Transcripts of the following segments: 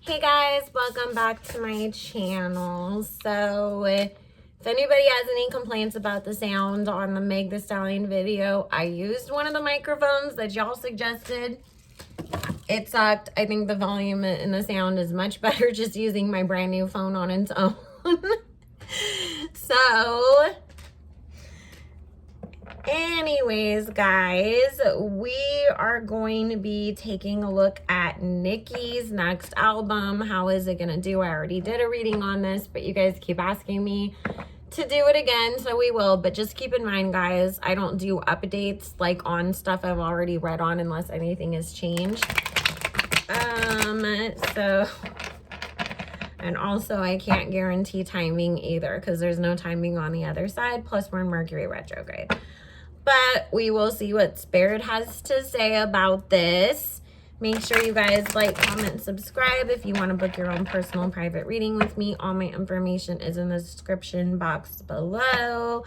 Hey guys, welcome back to my channel. So if anybody has any complaints about the sound on the Meg Thee Stallion video, I used one of the microphones that y'all suggested. It sucked. I think the volume and the sound is much better just using my brand new phone on its own. So anyways, guys, we are going to be taking a look at Nicki's next album. How is it gonna do? I already did a reading on this, but you guys keep asking me to do it again, so we will. But just keep in mind, guys, I don't do updates like on stuff I've already read on unless anything has changed. And also I can't guarantee timing either because there's no timing on the other side, plus we're in Mercury retrograde. But we will see what Spirit has to say about this. Make sure you guys like, comment, subscribe if you want to book your own personal and private reading with me. All my information is in the description box below.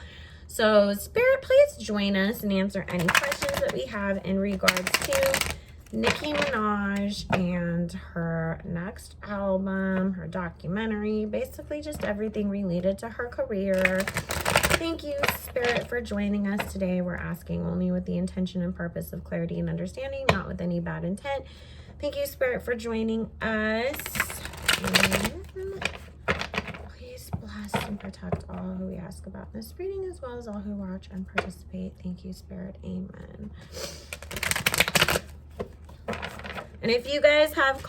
So Spirit, please join us and answer any questions that we have in regards to Nicki Minaj and her next album, her documentary, basically just everything related to her career. Thank you, Spirit, for joining us today. We're asking only with the intention and purpose of clarity and understanding, not with any bad intent. Thank you, Spirit, for joining us. And please bless and protect all who we ask about this reading, as well as all who watch and participate. Thank you, Spirit. Amen. And if you guys have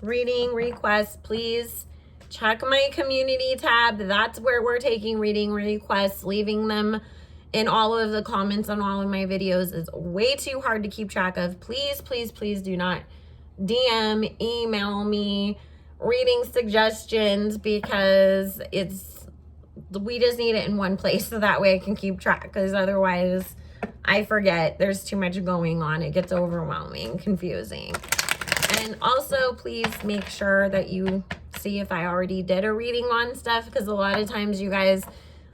reading requests, please check my community tab. That's where we're taking reading requests. Leaving them in all of the comments on all of my videos is way too hard to keep track of. Please, please, please do not DM, email me reading suggestions, because we just need it in one place so that way I can keep track, because otherwise I forget. There's too much going on. It gets overwhelming, confusing. And also, please make sure that you see if I already did a reading on stuff, because a lot of times you guys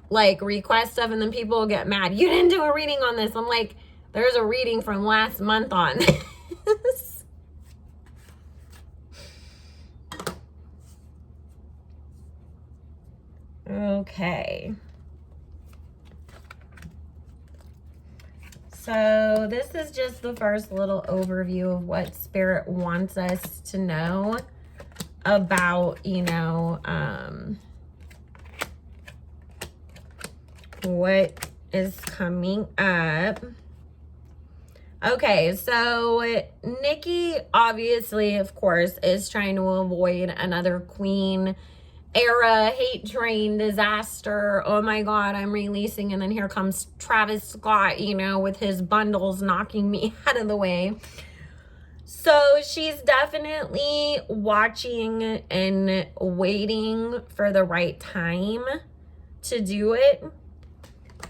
like request stuff and then people get mad. You didn't do a reading on this. I'm like, there's a reading from last month on this. Okay. So this is just the first little overview of what Spirit wants us to know about, what is coming up. Okay, so Nicki obviously, of course, is trying to avoid another Queen era hate train disaster. Oh my god, I'm releasing, and then here comes Travis Scott, with his bundles knocking me out of the way. So she's definitely watching and waiting for the right time to do it.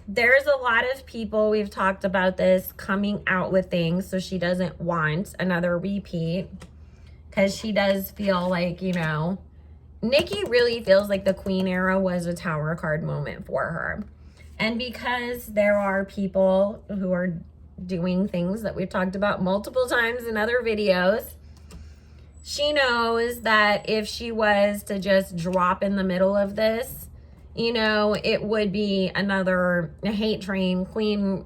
There's a lot of people, we've talked about this, coming out with things, so she doesn't want another repeat, because she does feel like, Nicki really feels like the Queen era was a Tower card moment for her. And because there are people who are doing things that we've talked about multiple times in other videos, she knows that if she was to just drop in the middle of this, it would be another hate train Queen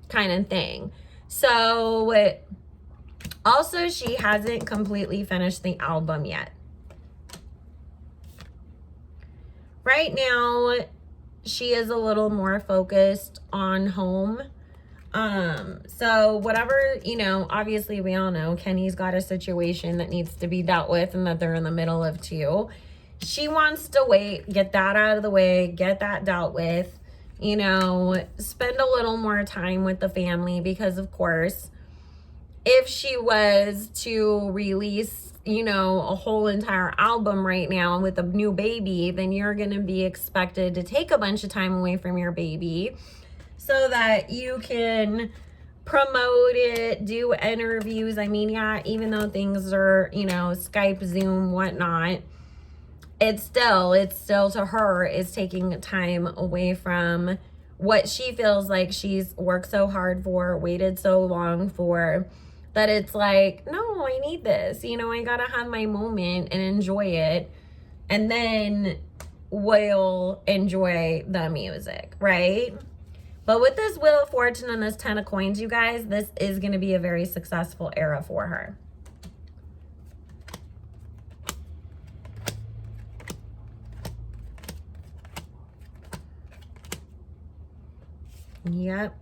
kind of thing. So also, she hasn't completely finished the album yet. Right now, she is a little more focused on home. So whatever, obviously we all know Kenny's got a situation that needs to be dealt with and that they're in the middle of too. She wants to wait, get that out of the way, get that dealt with, spend a little more time with the family, because of course, if she was to release a whole entire album right now with a new baby, then you're going to be expected to take a bunch of time away from your baby so that you can promote it, do interviews. Yeah, even though things are, Skype, Zoom, whatnot, it's still to her is taking time away from what she feels like she's worked so hard for, waited so long for, that it's like, no, I need this. You know, I gotta have my moment and enjoy it. And then we'll enjoy the music, right? But with this Wheel of Fortune and this 10 of Coins, you guys, this is going to be a very successful era for her. Yep.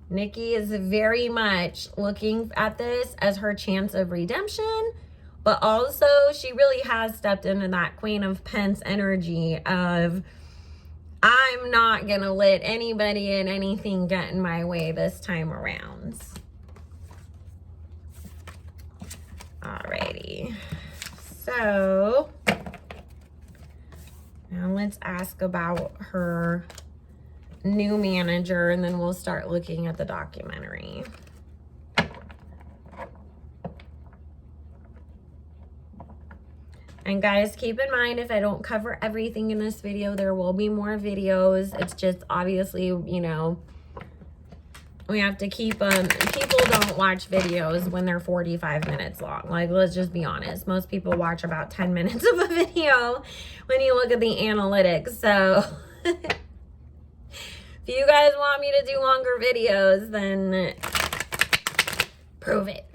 Nicki is very much looking at this as her chance of redemption, but also she really has stepped into that Queen of Pence energy of, I'm not going to let anybody and anything get in my way this time around. Alrighty. So, now let's ask about her new manager, and then we'll start looking at the documentary. And guys, keep in mind, if I don't cover everything in this video, there will be more videos. It's just obviously, you know, we have to keep them. People don't watch videos when they're 45 minutes long. Like, let's just be honest. Most people watch about 10 minutes of a video when you look at the analytics. So if you guys want me to do longer videos, then prove it.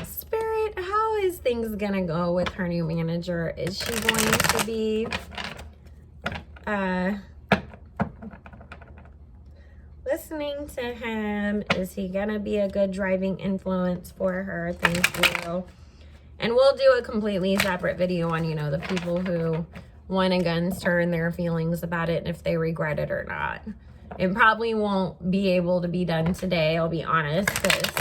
Spirit, how is things gonna go with her new manager? Is she going to be listening to him? Is he gonna be a good driving influence for her? Thank you. And we'll do a completely separate video on, you know, the people who went against her and their feelings about it and if they regret it or not. It probably won't be able to be done today, I'll be honest, because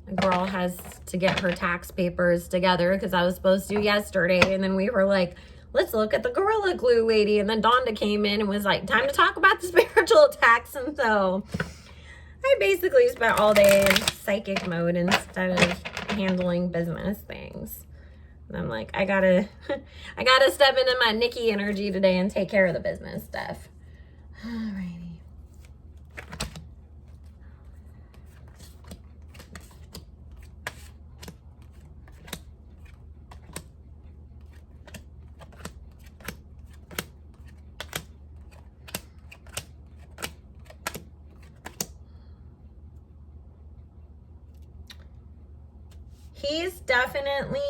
the girl has to get her tax papers together, because I was supposed to yesterday, and then we were like, let's look at the Gorilla Glue lady, and then Donda came in and was like, time to talk about the spiritual tax. And so I basically spent all day in psychic mode instead of handling business things. And I'm like, I gotta step into my Nicki energy today and take care of the business stuff. Alrighty. He's definitely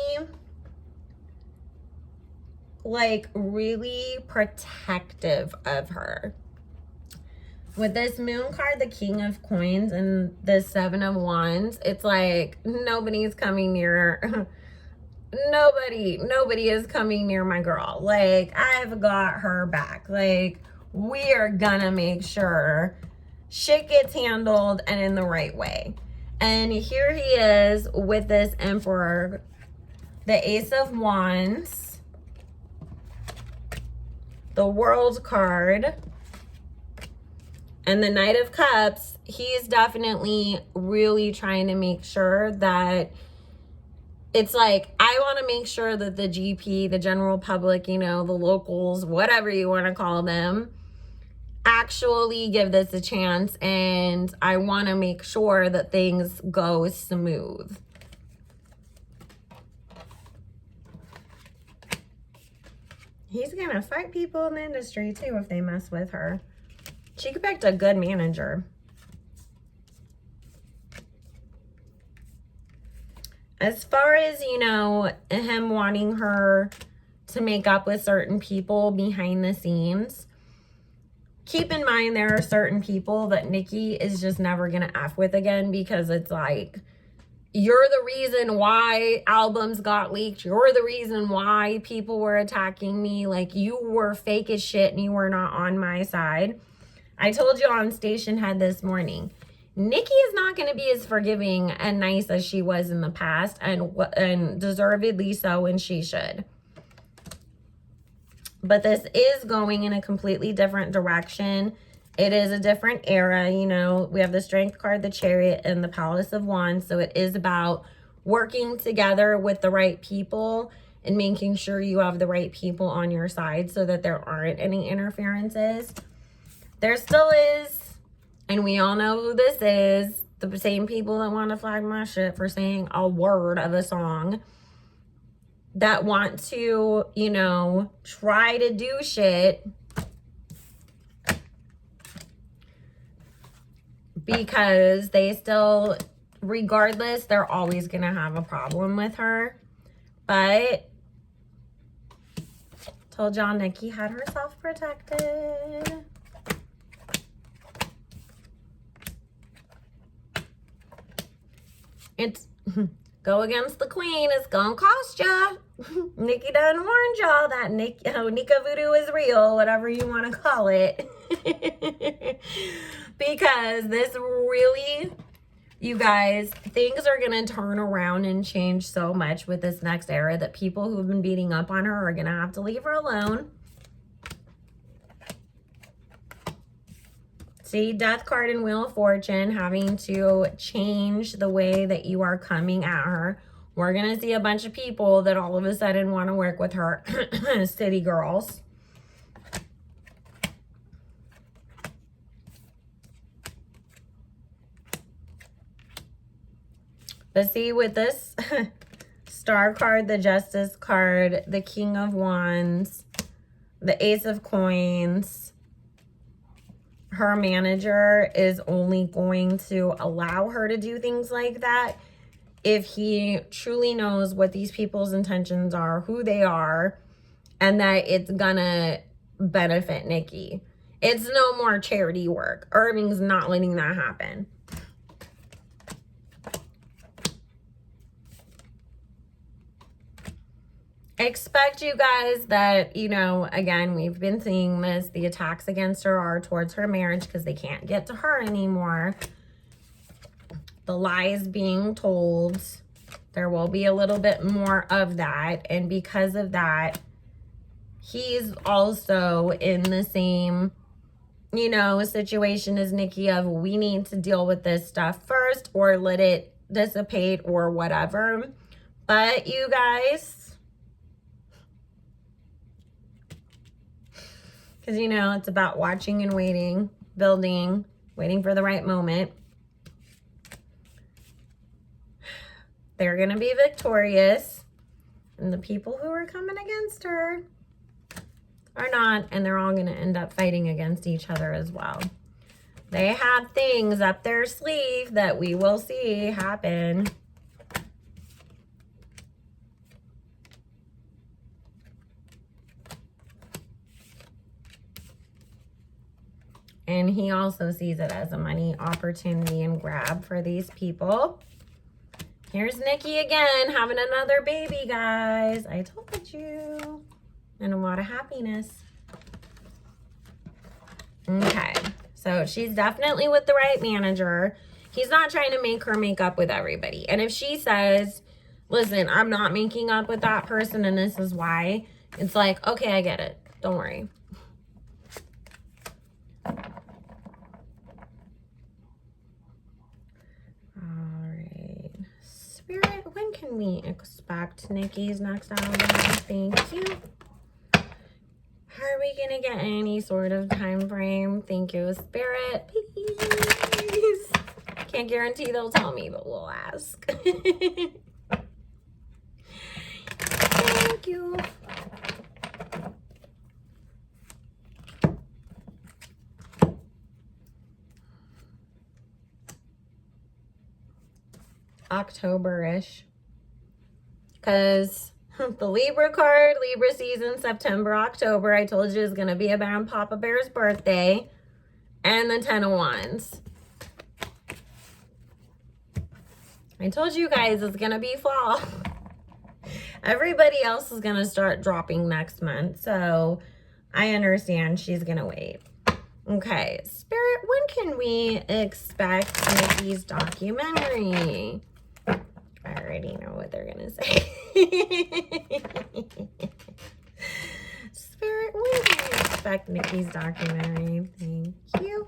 like really protective of her. With this Moon card, the King of Coins, and the 7 of Wands, it's like nobody's coming near nobody is coming near my girl. Like, I've got her back. Like, we are gonna make sure shit gets handled and in the right way. And here he is with this Emperor, the Ace of Wands, the World card, and the Knight of Cups. He's definitely really trying to make sure that it's like, I want to make sure that the GP, the general public, you know, the locals, whatever you want to call them, actually give this a chance, and I want to make sure that things go smooth. He's gonna fight people in the industry too if they mess with her. She picked a good manager. As far as, you know, him wanting her to make up with certain people behind the scenes, keep in mind there are certain people that Nicki is just never going to F with again, because it's like, you're the reason why albums got leaked. You're the reason why people were attacking me. Like, you were fake as shit and you were not on my side. I told you on Station Head this morning, Nicki is not going to be as forgiving and nice as she was in the past, and deservedly so, and she should. But this is going in a completely different direction. It is a different era, you know. We have the Strength card, the Chariot, and the Palace of Wands. So it is about working together with the right people. and making sure you have the right people on your side so that there aren't any interferences. There still is, and we all know who this is, the same people that want to flag my shit for saying a word of a song, that want to, you know, try to do shit because they still, regardless, they're always going to have a problem with her. But told y'all Nicki had herself protected. It's go against the queen, it's gonna cost ya. Nicki done warned y'all that Nika Voodoo is real, whatever you want to call it. Because this really, you guys, things are going to turn around and change so much with this next era that people who've been beating up on her are going to have to leave her alone. See, Death card and Wheel of Fortune having to change the way that you are coming at her. We're going to see a bunch of people that all of a sudden want to work with her. City girls. But see, with this Star card, the Justice card, the King of Wands, the Ace of Coins, her manager is only going to allow her to do things like that if he truly knows what these people's intentions are, who they are, and that it's gonna benefit Nicki. It's no more charity work. Irving's not letting that happen. Expect, you guys, that, you know, again, we've been seeing this. The attacks against her are towards her marriage because they can't get to her anymore. The lies being told. There will be a little bit more of that. And because of that, he's also in the same, you know, situation as Nicki of, we need to deal with this stuff first or let it dissipate or whatever. But you guys, because, you know, it's about watching and waiting, building, waiting for the right moment. They're going to be victorious. And the people who are coming against her are not. And they're all going to end up fighting against each other as well. They have things up their sleeve that we will see happen. And he also sees it as a money opportunity and grab for these people. Here's Nicki again, having another baby, guys. I told you. And a lot of happiness. Okay. So she's definitely with the right manager. He's not trying to make her make up with everybody. And if she says, listen, I'm not making up with that person and this is why, it's like, okay, I get it. Don't worry. Spirit, when can we expect Nicki's next album? Thank you. Are we gonna get any sort of time frame? Thank you, Spirit. Please. Can't guarantee they'll tell me, but we'll ask. Thank you. October-ish, because the Libra card, Libra season, September, October, I told you is going to be around Papa Bear's birthday, and the 10 of Wands. I told you guys it's going to be fall. Everybody else is going to start dropping next month, so I understand she's going to wait. Okay, Spirit, when can we expect Nicki's documentary? I already know what they're going to say. Spirit, when can we expect Nicki's documentary? Thank you.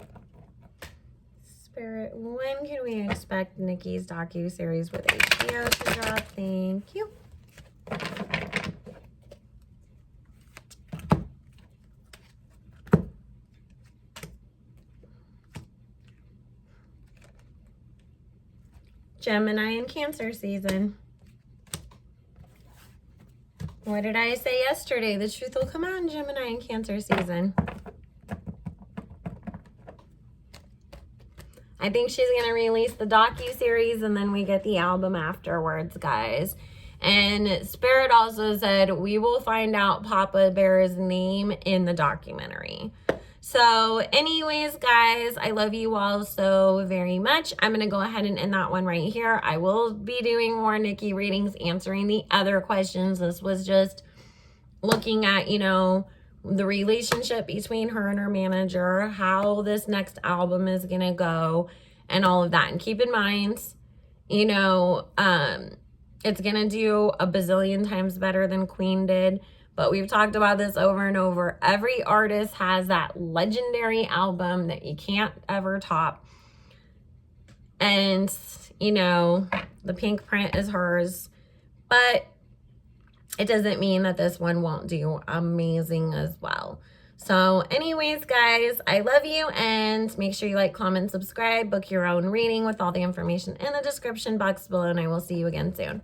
Spirit, when can we expect Nicki's docuseries with HBO to drop? Thank you. Gemini and Cancer season. What did I say yesterday? The truth will come out in Gemini and Cancer season. I think she's going to release the docuseries and then we get the album afterwards, guys. And Spirit also said we will find out Papa Bear's name in the documentary. So anyways, guys, I love you all so very much. I'm going to go ahead and end that one right here. I will be doing more Nicki readings, answering the other questions. This was just looking at, you know, the relationship between her and her manager, how this next album is going to go, and all of that. And keep in mind, you know, it's going to do a bazillion times better than Queen did. But we've talked about this over and over. Every artist has that legendary album that you can't ever top. And, you know, the pink print is hers. But it doesn't mean that this one won't do amazing as well. So anyways, guys, I love you, and make sure you like, comment, subscribe, book your own reading with all the information in the description box below, and I will see you again soon.